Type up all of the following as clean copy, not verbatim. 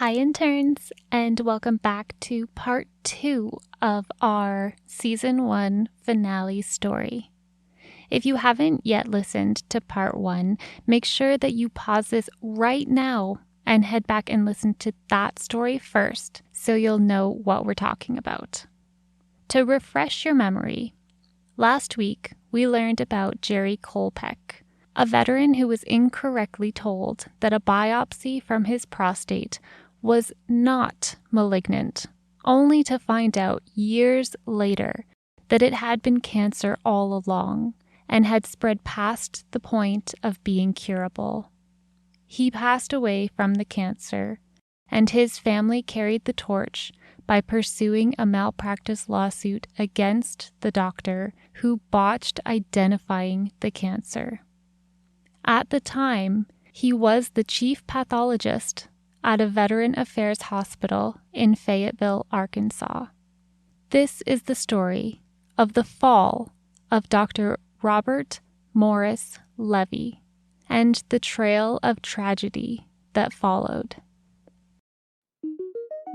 Hi interns, and welcome back to part 2 of our season 1 finale story. If you haven't yet listened to part 1, make sure that you pause this right now and head back and listen to that story first so you'll know what we're talking about. To refresh your memory, last week we learned about Jerry Kolpek, a veteran who was incorrectly told that a biopsy from his prostate was not malignant, only to find out years later that it had been cancer all along and had spread past the point of being curable. He passed away from the cancer, and his family carried the torch by pursuing a malpractice lawsuit against the doctor who botched identifying the cancer. At the time, he was the chief pathologist at a Veteran Affairs hospital in Fayetteville, Arkansas. This is the story of the fall of Dr. Robert Morris Levy and the trail of tragedy that followed.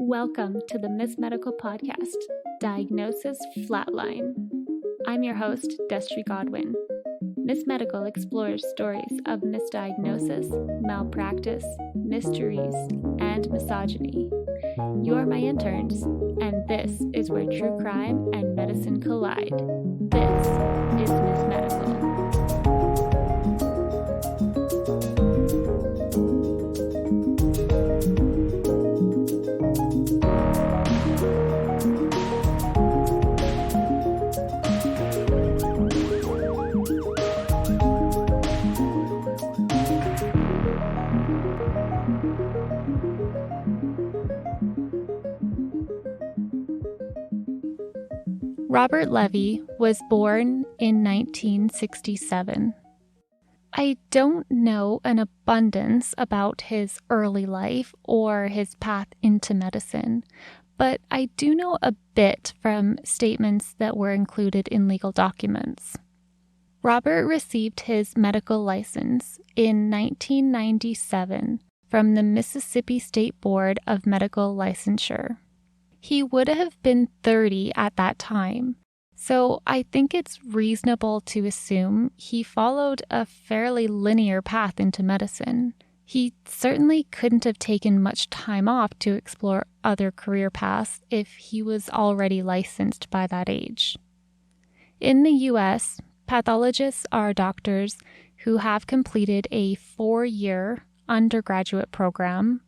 Welcome to the Miss Medical Podcast, Diagnosis Flatline. I'm your host, Destry Godwin. Miss Medical explores stories of misdiagnosis, malpractice, mysteries, and misogyny. You're my interns, and this is where true crime and medicine collide. This is Miss Medical. Robert Levy was born in 1967. I don't know an abundance about his early life or his path into medicine, but I do know a bit from statements that were included in legal documents. Robert received his medical license in 1997 from the Mississippi State Board of Medical Licensure. He would have been 30 at that time, so I think it's reasonable to assume he followed a fairly linear path into medicine. He certainly couldn't have taken much time off to explore other career paths if he was already licensed by that age. In the U.S., pathologists are doctors who have completed a 4-year undergraduate program,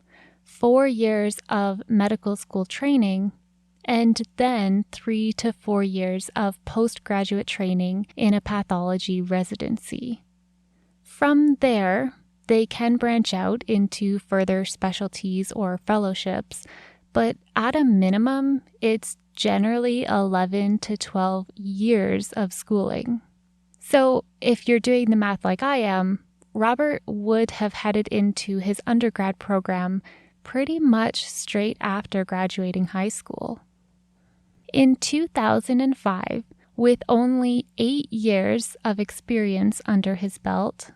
4 years of medical school training, and then 3 to 4 years of postgraduate training in a pathology residency. From there, they can branch out into further specialties or fellowships, but at a minimum, it's generally 11 to 12 years of schooling. So if you're doing the math like I am, Robert would have headed into his undergrad program pretty much straight after graduating high school. In 2005, with only 8 years of experience under his belt,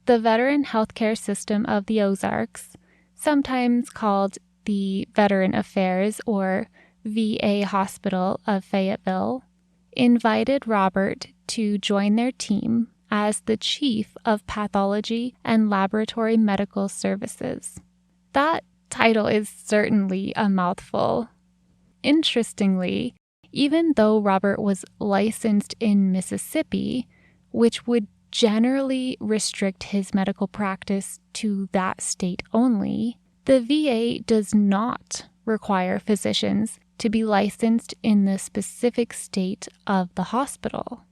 the Veteran Healthcare System of the Ozarks, sometimes called the Veteran Affairs or VA Hospital of Fayetteville, invited Robert to join their team as the Chief of Pathology and Laboratory Medical Services. That title is certainly a mouthful. Interestingly, even though Robert was licensed in Mississippi, which would generally restrict his medical practice to that state only, the VA does not require physicians to be licensed in the specific state of the hospital.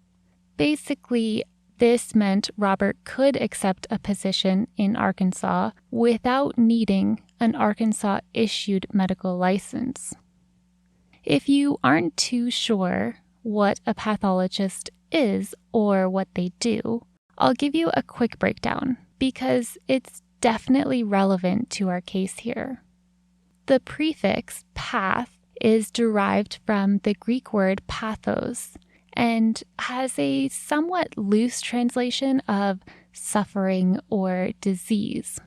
Basically, this meant Robert could accept a position in Arkansas without needing an Arkansas-issued medical license. If you aren't too sure what a pathologist is or what they do, I'll give you a quick breakdown because it's definitely relevant to our case here. The prefix path is derived from the Greek word pathos and has a somewhat loose translation of suffering or disease.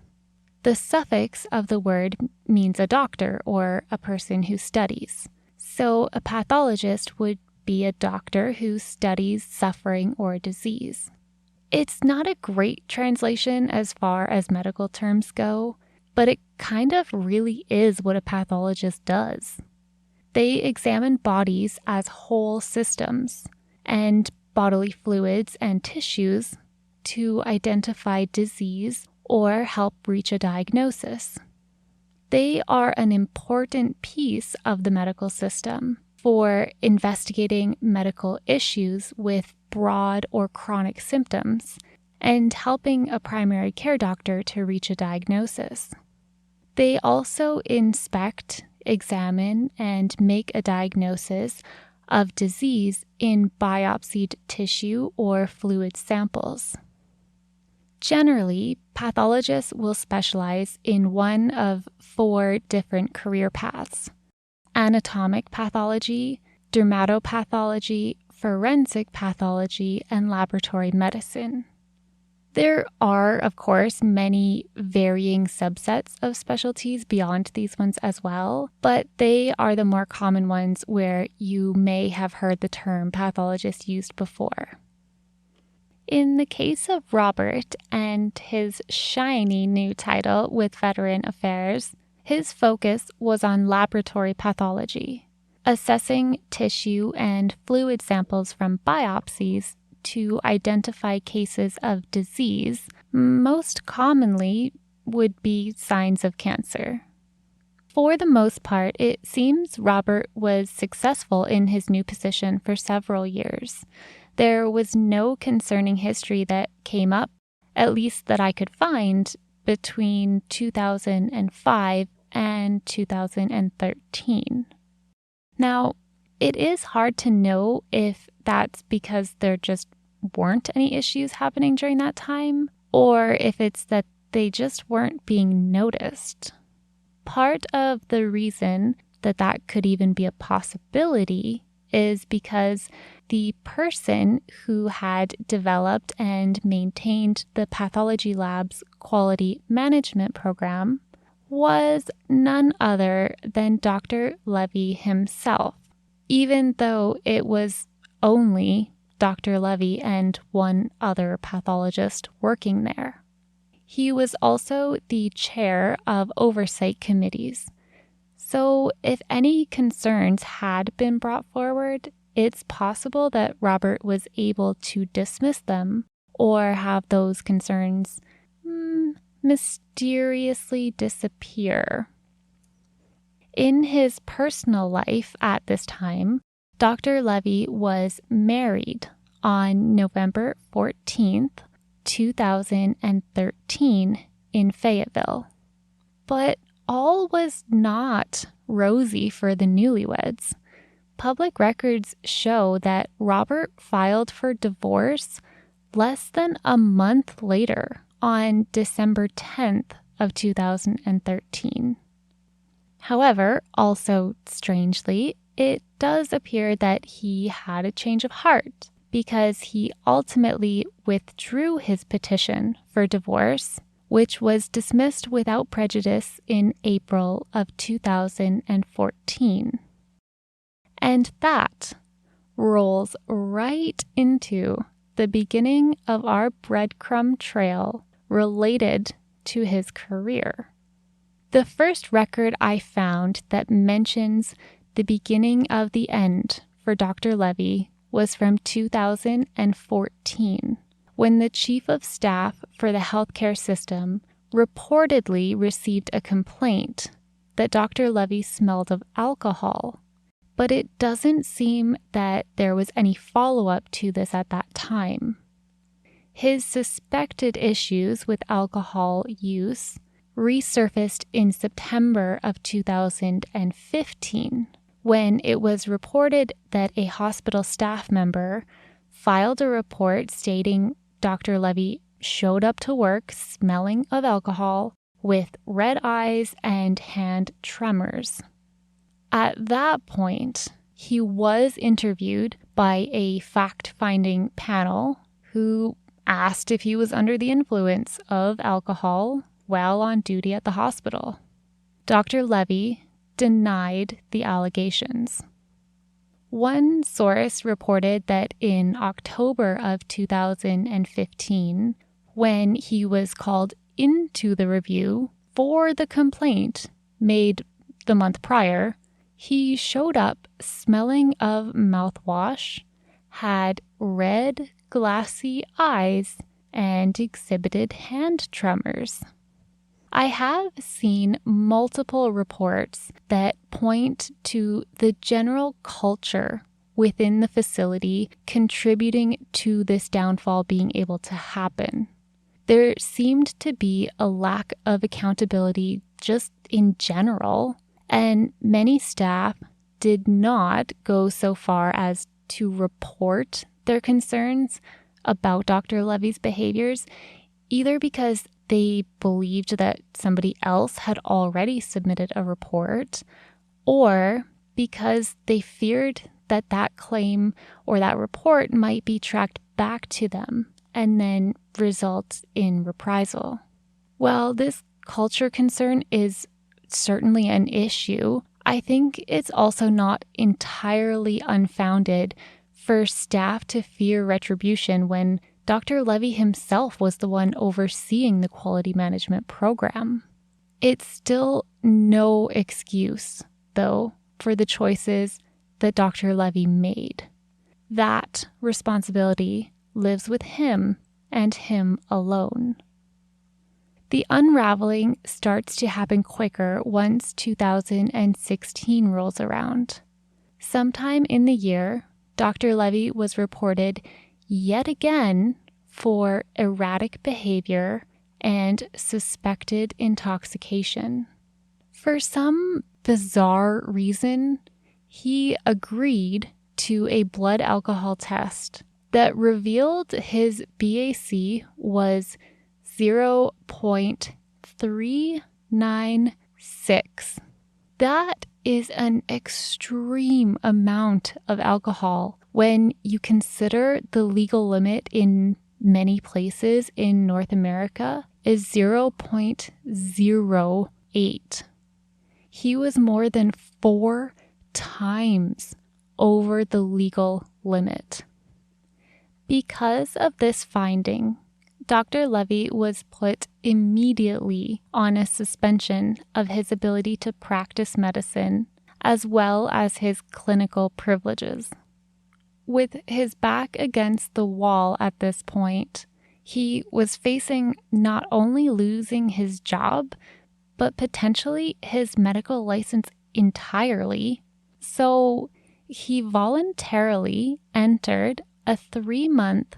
The suffix of the word means a doctor or a person who studies. So a pathologist would be a doctor who studies suffering or disease. It's not a great translation as far as medical terms go, but it kind of really is what a pathologist does. They examine bodies as whole systems and bodily fluids and tissues to identify disease or help reach a diagnosis. They are an important piece of the medical system for investigating medical issues with broad or chronic symptoms and helping a primary care doctor to reach a diagnosis. They also inspect, examine, and make a diagnosis of disease in biopsied tissue or fluid samples. Generally, pathologists will specialize in one of 4 different career paths: anatomic pathology, dermatopathology, forensic pathology, and laboratory medicine. There are, of course, many varying subsets of specialties beyond these ones as well, but they are the more common ones where you may have heard the term pathologist used before. In the case of Robert and his shiny new title with Veteran Affairs, his focus was on laboratory pathology, assessing tissue and fluid samples from biopsies to identify cases of disease. Most commonly would be signs of cancer. For the most part, it seems Robert was successful in his new position for several years. There was no concerning history that came up, at least that I could find, between 2005 and 2013. Now, it is hard to know if that's because there just weren't any issues happening during that time, or if it's that they just weren't being noticed. Part of the reason that that could even be a possibility is because the person who had developed and maintained the pathology lab's quality management program was none other than Dr. Levy himself, even though it was only Dr. Levy and one other pathologist working there. He was also the chair of oversight committees. So if any concerns had been brought forward, it's possible that Robert was able to dismiss them or have those concerns mysteriously disappear. In his personal life at this time, Dr. Levy was married on November 14th, 2013 in Fayetteville. But all was not rosy for the newlyweds. Public records show that Robert filed for divorce less than a month later on December 10th of 2013. However, also strangely, it does appear that he had a change of heart because he ultimately withdrew his petition for divorce, which was dismissed without prejudice in April of 2014. And that rolls right into the beginning of our breadcrumb trail related to his career. The first record I found that mentions the beginning of the end for Dr. Levy was from 2014, when the chief of staff for the healthcare system reportedly received a complaint that Dr. Levy smelled of alcohol. But it doesn't seem that there was any follow-up to this at that time. His suspected issues with alcohol use resurfaced in September of 2015, when it was reported that a hospital staff member filed a report stating Dr. Levy showed up to work smelling of alcohol with red eyes and hand tremors. At that point, he was interviewed by a fact-finding panel who asked if he was under the influence of alcohol, while on duty at the hospital. Dr. Levy denied the allegations. One source reported that in October of 2015, when he was called into the review for the complaint made the month prior, he showed up smelling of mouthwash, had red, glassy eyes, and exhibited hand tremors. I have seen multiple reports that point to the general culture within the facility contributing to this downfall being able to happen. There seemed to be a lack of accountability just in general, and many staff did not go so far as to report their concerns about Dr. Levy's behaviors, either because they believed that somebody else had already submitted a report, or because they feared that that claim or that report might be tracked back to them and then result in reprisal. While this culture concern is certainly an issue, I think it's also not entirely unfounded for staff to fear retribution when Dr. Levy himself was the one overseeing the quality management program. It's still no excuse, though, for the choices that Dr. Levy made. That responsibility lives with him and him alone. The unraveling starts to happen quicker once 2016 rolls around. Sometime in the year, Dr. Levy was reported yet again for erratic behavior and suspected intoxication. For some bizarre reason, he agreed to a blood alcohol test that revealed his BAC was 0.396. That is an extreme amount of alcohol when you consider the legal limit in many places in North America is 0.08. He was more than 4 times over the legal limit. Because of this finding, Dr. Levy was put immediately on a suspension of his ability to practice medicine, as well as his clinical privileges. With his back against the wall at this point, he was facing not only losing his job, but potentially his medical license entirely. So he voluntarily entered a 3-month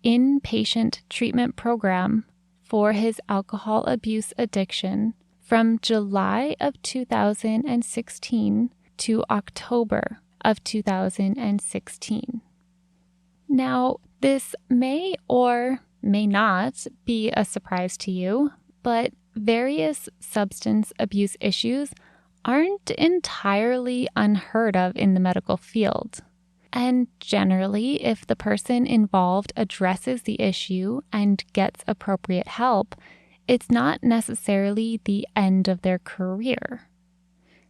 inpatient treatment program for his alcohol abuse addiction from July of 2016 to October of 2016. Now, this may or may not be a surprise to you, but various substance abuse issues aren't entirely unheard of in the medical field. And generally, if the person involved addresses the issue and gets appropriate help, it's not necessarily the end of their career.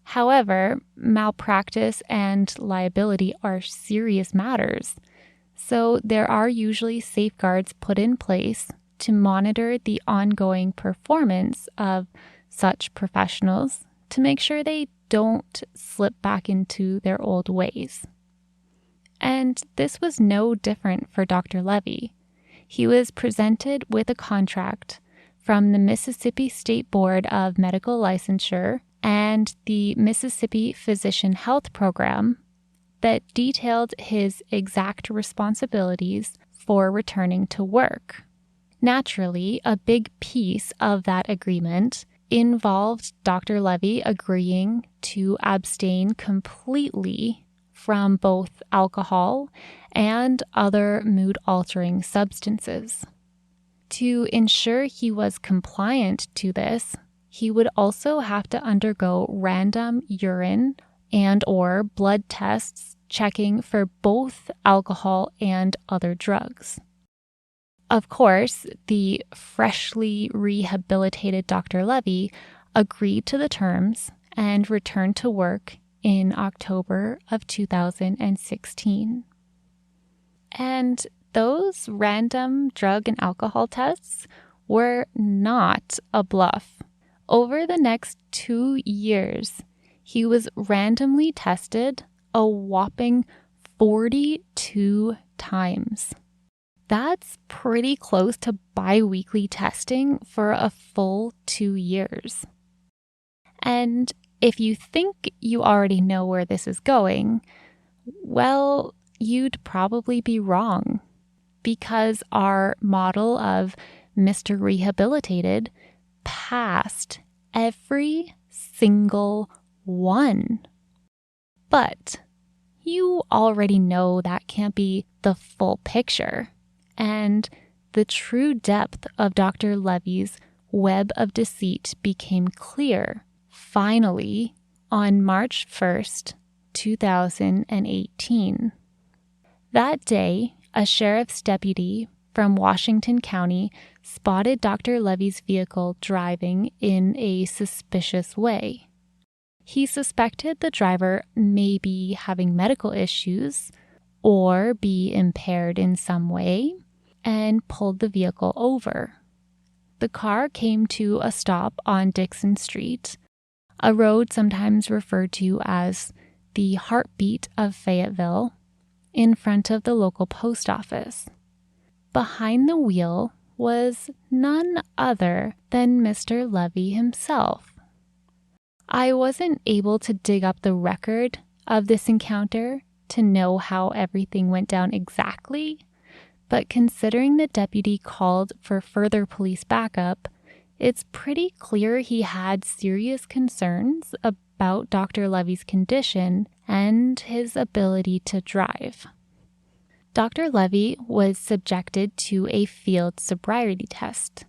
However, malpractice and liability are serious matters, so there are usually safeguards put in place to monitor the ongoing performance of such professionals to make sure they don't slip back into their old ways. And this was no different for Dr. Levy. He was presented with a contract from the Mississippi State Board of Medical Licensure and the Mississippi Physician Health Program that detailed his exact responsibilities for returning to work. Naturally, a big piece of that agreement involved Dr. Levy agreeing to abstain completely from both alcohol and other mood-altering substances. To ensure he was compliant to this, he would also have to undergo random urine and/or blood tests checking for both alcohol and other drugs. Of course, the freshly rehabilitated Dr. Levy agreed to the terms and returned to work in October of 2016. And those random drug and alcohol tests were not a bluff. Over the next 2 years, he was randomly tested a whopping 42 times. That's pretty close to bi-weekly testing for a full 2 years. And if you think you already know where this is going, well, you'd probably be wrong, because our model of Mr. Rehabilitated passed every single one. But you already know that can't be the full picture. And the true depth of Dr. Levy's web of deceit became clear, finally, on March 1st, 2018. That day, a sheriff's deputy from Washington County spotted Dr. Levy's vehicle driving in a suspicious way. He suspected the driver may be having medical issues or be impaired in some way, and pulled the vehicle over. The car came to a stop on Dixon Street, a road sometimes referred to as the heartbeat of Fayetteville, in front of the local post office. Behind the wheel was none other than Mr. Levy himself. I wasn't able to dig up the record of this encounter to know how everything went down exactly, but considering the deputy called for further police backup, it's pretty clear he had serious concerns about Dr. Levy's condition and his ability to drive. Dr. Levy was subjected to a field sobriety test.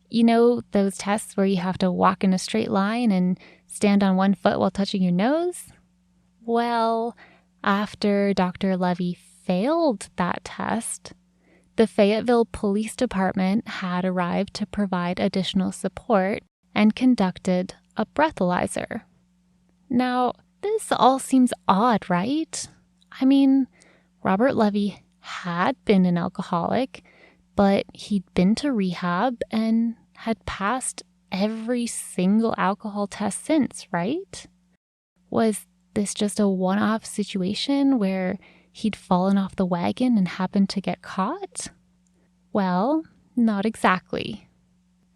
You know, those tests where you have to walk in a straight line and stand on one foot while touching your nose? Well, after Dr. Levy failed that test, the Fayetteville Police Department had arrived to provide additional support and conducted a breathalyzer. Now, this all seems odd, right? I mean, Robert Levy had been an alcoholic, but he'd been to rehab and had passed every single alcohol test since, right? Was this just a one-off situation where he'd fallen off the wagon and happened to get caught? Well, not exactly.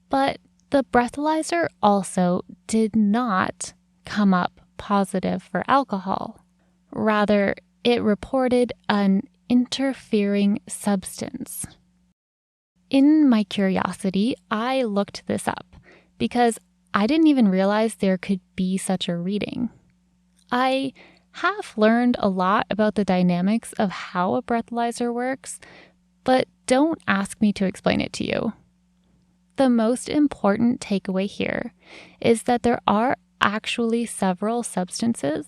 But the breathalyzer also did not come up positive for alcohol. Rather, it reported an interfering substance. In my curiosity, I looked this up because I didn't even realize there could be such a reading. I have learned a lot about the dynamics of how a breathalyzer works, but don't ask me to explain it to you. The most important takeaway here is that there are actually several substances,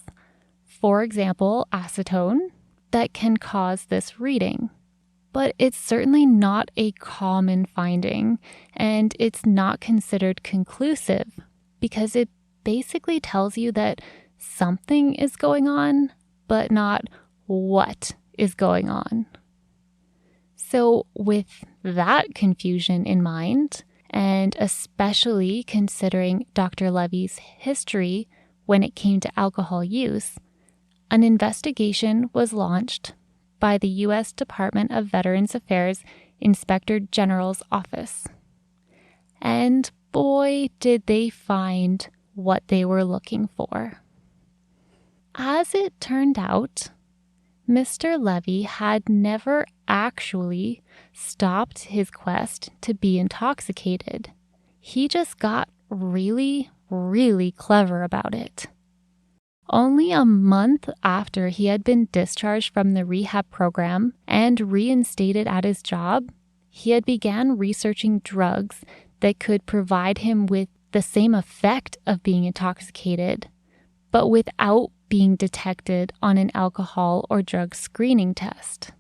for example, acetone, that can cause this reading. But it's certainly not a common finding, and it's not considered conclusive because it basically tells you that something is going on, but not what is going on. So with that confusion in mind, and especially considering Dr. Levy's history when it came to alcohol use, an investigation was launched by the U.S. Department of Veterans Affairs Inspector General's office. And boy, did they find what they were looking for. As it turned out, Mr. Levy had never actually stopped his quest to be intoxicated. He just got really, really clever about it. Only a month after he had been discharged from the rehab program and reinstated at his job, he had began researching drugs that could provide him with the same effect of being intoxicated, but without being detected on an alcohol or drug screening test.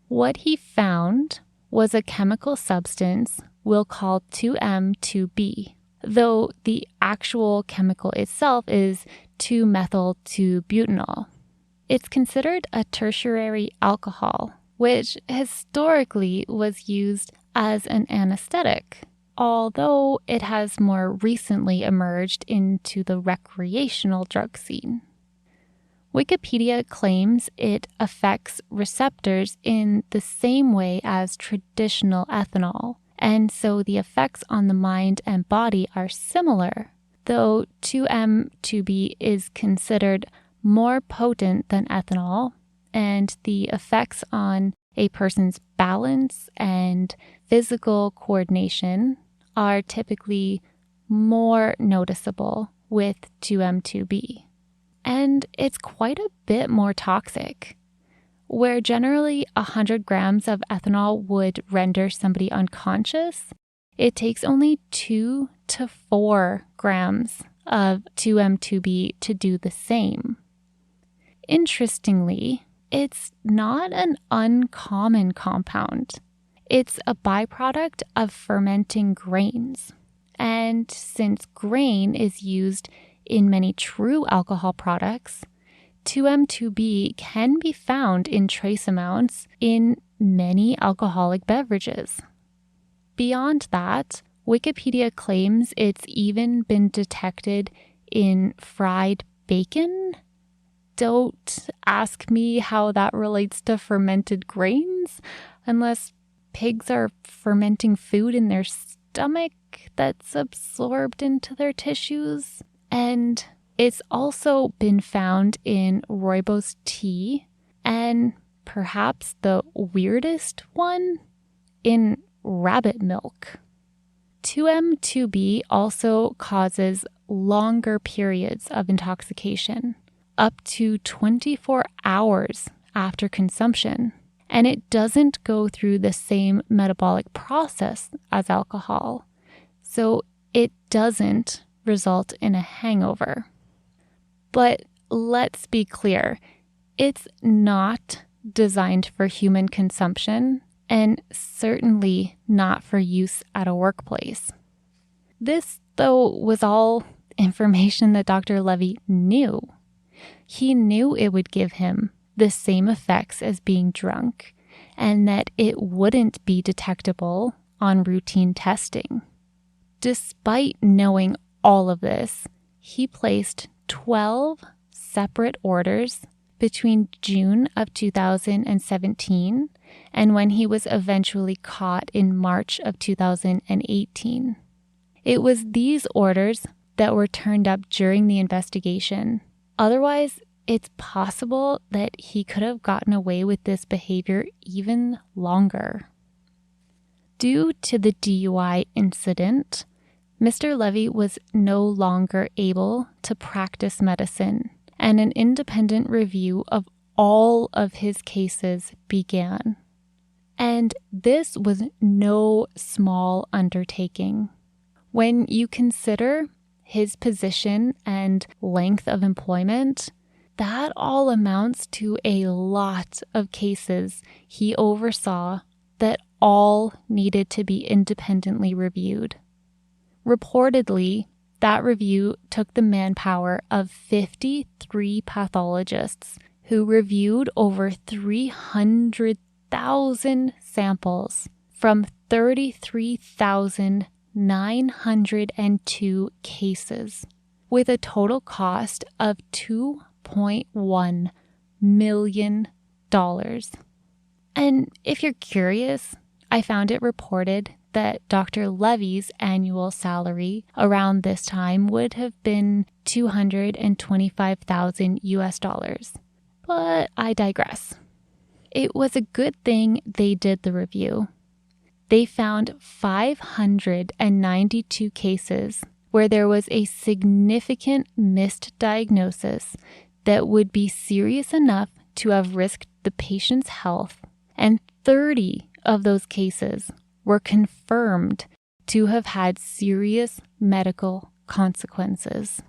What he found was a chemical substance we'll call 2M2B, though the actual chemical itself is 2-methyl-2-butanol. It's considered a tertiary alcohol, which historically was used as an anesthetic, although it has more recently emerged into the recreational drug scene. Wikipedia claims it affects receptors in the same way as traditional ethanol, and so the effects on the mind and body are similar, though 2M2B is considered more potent than ethanol, and the effects on a person's balance and physical coordination are typically more noticeable with 2M2B. And it's quite a bit more toxic. Where generally 100 grams of ethanol would render somebody unconscious, it takes only 2 to 4 grams of 2M2B to do the same. Interestingly, it's not an uncommon compound. It's a byproduct of fermenting grains. And since grain is used in many true alcohol products, 2M2B can be found in trace amounts in many alcoholic beverages. Beyond that, Wikipedia claims it's even been detected in fried bacon. Don't ask me how that relates to fermented grains, unless pigs are fermenting food in their stomach that's absorbed into their tissues. And it's also been found in rooibos tea, and perhaps the weirdest one, in rabbit milk. 2M2B also causes longer periods of intoxication, up to 24 hours after consumption, and it doesn't go through the same metabolic process as alcohol, so it doesn't result in a hangover. But let's be clear, it's not designed for human consumption and certainly not for use at a workplace. This, though, was all information that Dr. Levy knew. He knew it would give him the same effects as being drunk and that it wouldn't be detectable on routine testing. Despite knowing all of this, he placed 12 separate orders between June of 2017 and when he was eventually caught in March of 2018. It was these orders that were turned up during the investigation. Otherwise, it's possible that he could have gotten away with this behavior even longer. Due to the DUI incident, Mr. Levy was no longer able to practice medicine, and an independent review of all of his cases began. And this was no small undertaking. When you consider his position and length of employment, that all amounts to a lot of cases he oversaw that all needed to be independently reviewed. Reportedly, that review took the manpower of 53 pathologists who reviewed over 300,000 samples from 33,902 cases, with a total cost of $2.1 million. And if you're curious, I found it reported that Dr. Levy's annual salary around this time would have been $225,000 US. But I digress. It was a good thing they did the review. They found 592 cases where there was a significant misdiagnosis that would be serious enough to have risked the patient's health, and 30 of those cases were confirmed to have had serious medical consequences.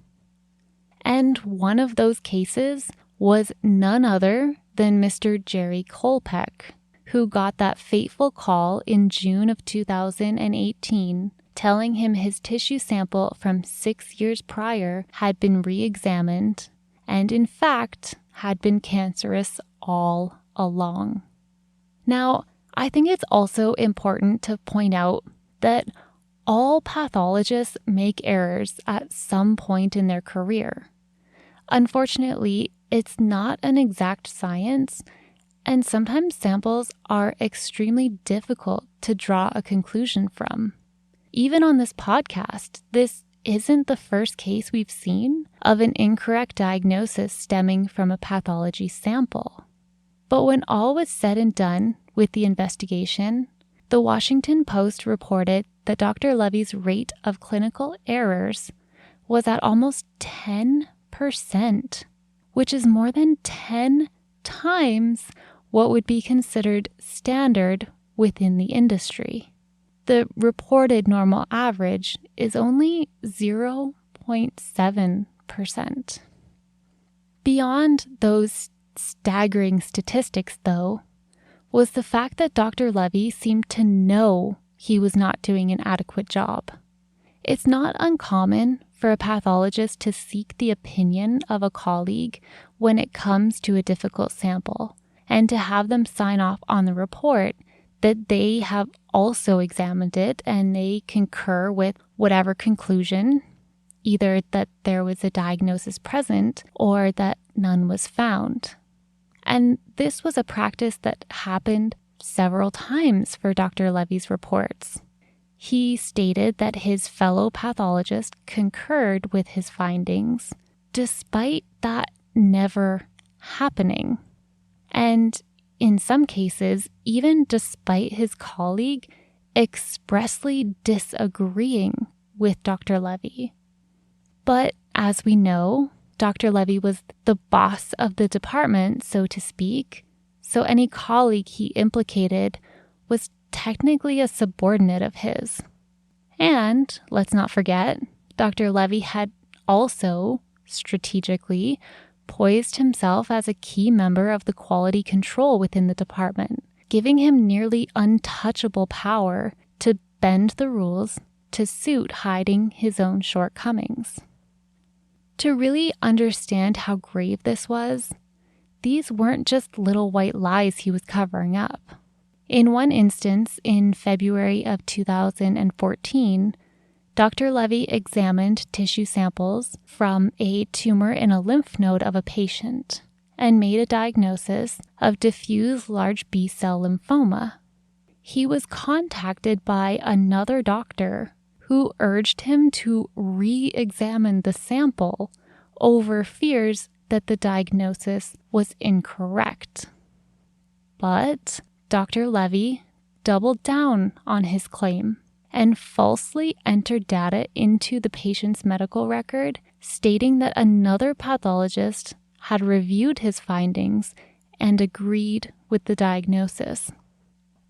And one of those cases was none other than Mr. Jerry Kolpek, who got that fateful call in June of 2018 telling him his tissue sample from 6 years prior had been re-examined and, in fact, had been cancerous all along. Now, I think it's also important to point out that all pathologists make errors at some point in their career. Unfortunately, it's not an exact science, and sometimes samples are extremely difficult to draw a conclusion from. Even on this podcast, this isn't the first case we've seen of an incorrect diagnosis stemming from a pathology sample. But when all was said and done with the investigation, the Washington Post reported that Dr. Levy's rate of clinical errors was at almost 10%, which is more than 10 times what would be considered standard within the industry. The reported normal average is only 0.7%. Beyond those staggering statistics, though, was the fact that Dr. Levy seemed to know he was not doing an adequate job. It's not uncommon for a pathologist to seek the opinion of a colleague when it comes to a difficult sample, and to have them sign off on the report that they have also examined it and they concur with whatever conclusion, either that there was a diagnosis present or that none was found. And this was a practice that happened several times for Dr. Levy's reports. He stated that his fellow pathologist concurred with his findings, despite that never happening. And in some cases, even despite his colleague expressly disagreeing with Dr. Levy. But as we know, Dr. Levy was the boss of the department, so to speak, so any colleague he implicated was technically a subordinate of his. And let's not forget, Dr. Levy had also strategically poised himself as a key member of the quality control within the department, giving him nearly untouchable power to bend the rules to suit hiding his own shortcomings. To really understand how grave this was, these weren't just little white lies he was covering up. In one instance, in February of 2014, Dr. Levy examined tissue samples from a tumor in a lymph node of a patient and made a diagnosis of diffuse large B-cell lymphoma. He was contacted by another doctor who urged him to re-examine the sample over fears that the diagnosis was incorrect. But Dr. Levy doubled down on his claim and falsely entered data into the patient's medical record, stating that another pathologist had reviewed his findings and agreed with the diagnosis.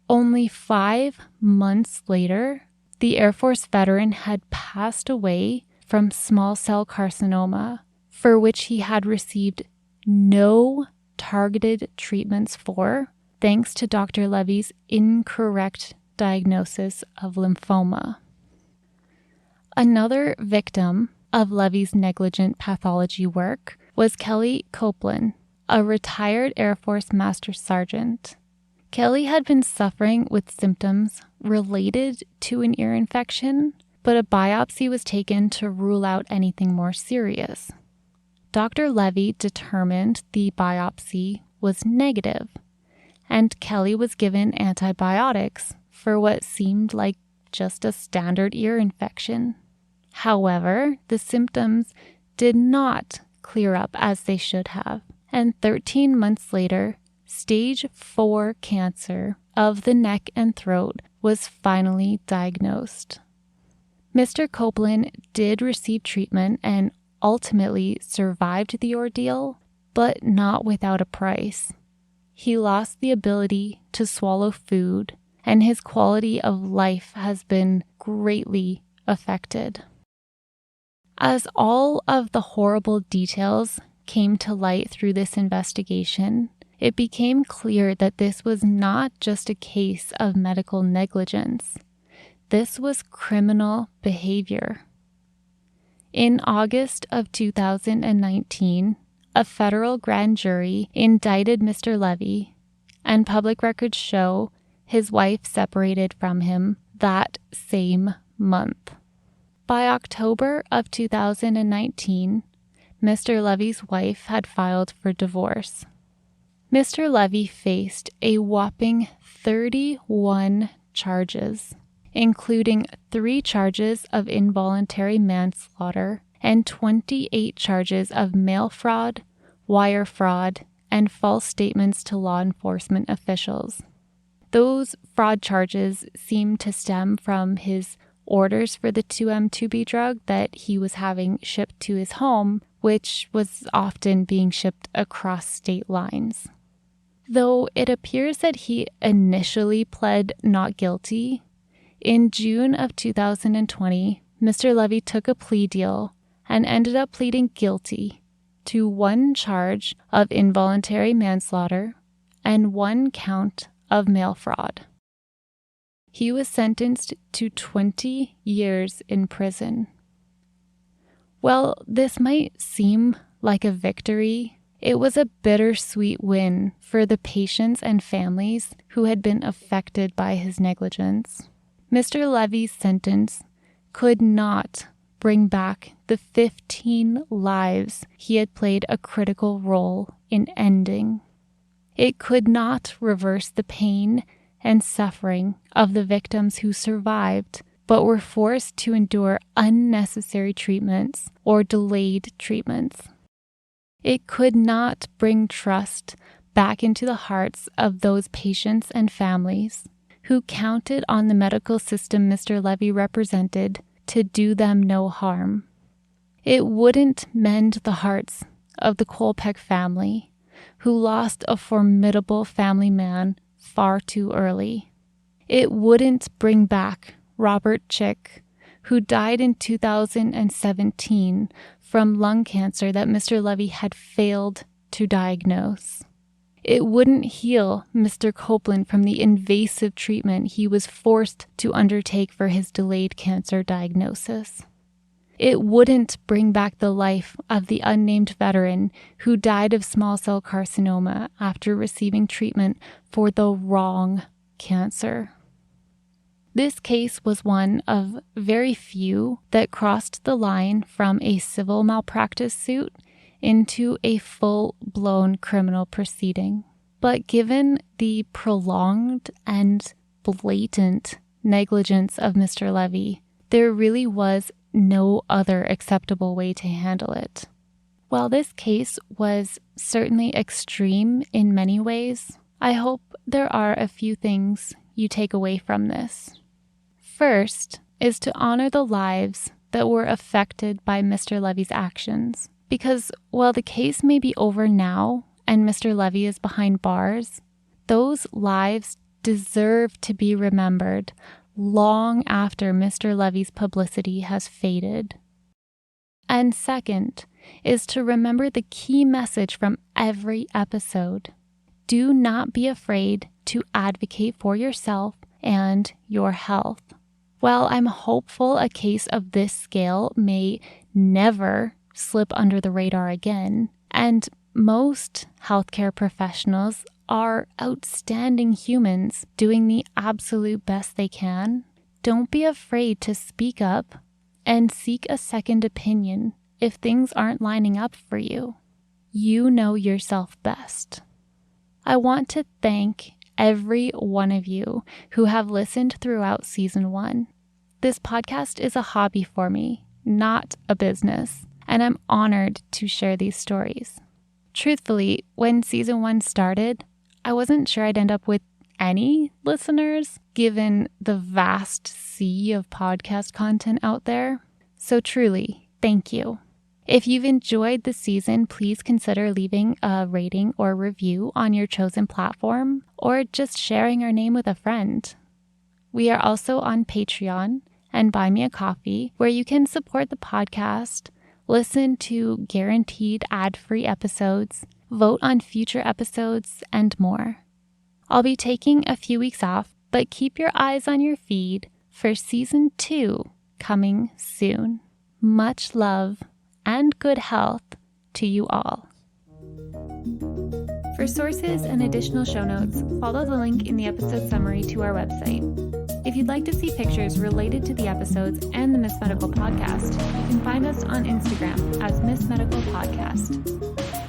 Only 5 months later, the Air Force veteran had passed away from small cell carcinoma, for which he had received no targeted treatments for, thanks to Dr. Levy's incorrect diagnosis of lymphoma. Another victim of Levy's negligent pathology work was Kelly Copeland, a retired Air Force Master Sergeant. Kelly had been suffering with symptoms related to an ear infection, but a biopsy was taken to rule out anything more serious. Dr. Levy determined the biopsy was negative, and Kelly was given antibiotics for what seemed like just a standard ear infection. However, the symptoms did not clear up as they should have, and 13 months later, stage 4 cancer of the neck and throat was finally diagnosed. Mr. Copeland did receive treatment and ultimately survived the ordeal, but not without a price. He lost the ability to swallow food, and his quality of life has been greatly affected. As all of the horrible details came to light through this investigation, it became clear that this was not just a case of medical negligence. This was criminal behavior. In August of 2019, a federal grand jury indicted Mr. Levy, and public records show his wife separated from him that same month. By October of 2019, Mr. Levy's wife had filed for divorce. Mr. Levy faced a whopping 31 charges, including 3 charges of involuntary manslaughter and 28 charges of mail fraud, wire fraud, and false statements to law enforcement officials. Those fraud charges seem to stem from his orders for the 2-M-2B drug that he was having shipped to his home, which was often being shipped across state lines. Though it appears that he initially pled not guilty, in June of 2020, Mr. Levy took a plea deal and ended up pleading guilty to 1 charge of involuntary manslaughter and 1 count of mail fraud. He was sentenced to 20 years in prison. While this might seem like a victory, it was a bittersweet win for the patients and families who had been affected by his negligence. Mr. Levy's sentence could not bring back the 15 lives he had played a critical role in ending. It could not reverse the pain and suffering of the victims who survived but were forced to endure unnecessary treatments or delayed treatments. It could not bring trust back into the hearts of those patients and families who counted on the medical system Mr. Levy represented to do them no harm. It wouldn't mend the hearts of the Kolpek family, who lost a formidable family man far too early. It wouldn't bring back Robert Chick, who died in 2017 from lung cancer that Mr. Levy had failed to diagnose. It wouldn't heal Mr. Copeland from the invasive treatment he was forced to undertake for his delayed cancer diagnosis. It wouldn't bring back the life of the unnamed veteran who died of small cell carcinoma after receiving treatment for the wrong cancer. This case was one of very few that crossed the line from a civil malpractice suit into a full-blown criminal proceeding. But given the prolonged and blatant negligence of Mr. Levy, there really was no other acceptable way to handle it. While this case was certainly extreme in many ways, I hope there are a few things you take away from this. First is to honor the lives that were affected by Mr. Levy's actions. Because while the case may be over now and Mr. Levy is behind bars, those lives deserve to be remembered long after Mr. Levy's publicity has faded. And second is to remember the key message from every episode. Do not be afraid to advocate for yourself and your health. While I'm hopeful a case of this scale may never slip under the radar again, and most healthcare professionals are outstanding humans doing the absolute best they can, don't be afraid to speak up and seek a second opinion if things aren't lining up for you. You know yourself best. I want to thank every one of you who have listened throughout season 1. This podcast is a hobby for me, not a business, and I'm honored to share these stories. Truthfully, when season 1 started, I wasn't sure I'd end up with any listeners, given the vast sea of podcast content out there. So truly, thank you. If you've enjoyed the season, please consider leaving a rating or review on your chosen platform, or just sharing our name with a friend. We are also on Patreon and Buy Me a Coffee, where you can support the podcast, listen to guaranteed ad-free episodes, vote on future episodes, and more. I'll be taking a few weeks off, but keep your eyes on your feed for Season 2 coming soon. Much love and good health to you all. For sources and additional show notes, follow the link in the episode summary to our website. If you'd like to see pictures related to the episodes and the Miss Medical podcast, you can find us on Instagram as Miss Medical Podcast.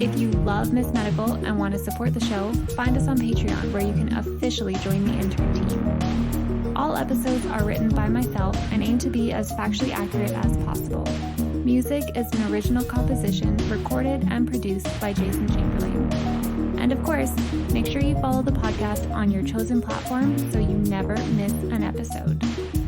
If you love Miss Medical and want to support the show, find us on Patreon, where you can officially join the intern team. All episodes are written by myself and aim to be as factually accurate as possible. Music is an original composition recorded and produced by Jason Chamberlain. And of course, make sure you follow the podcast on your chosen platform so you never miss an episode.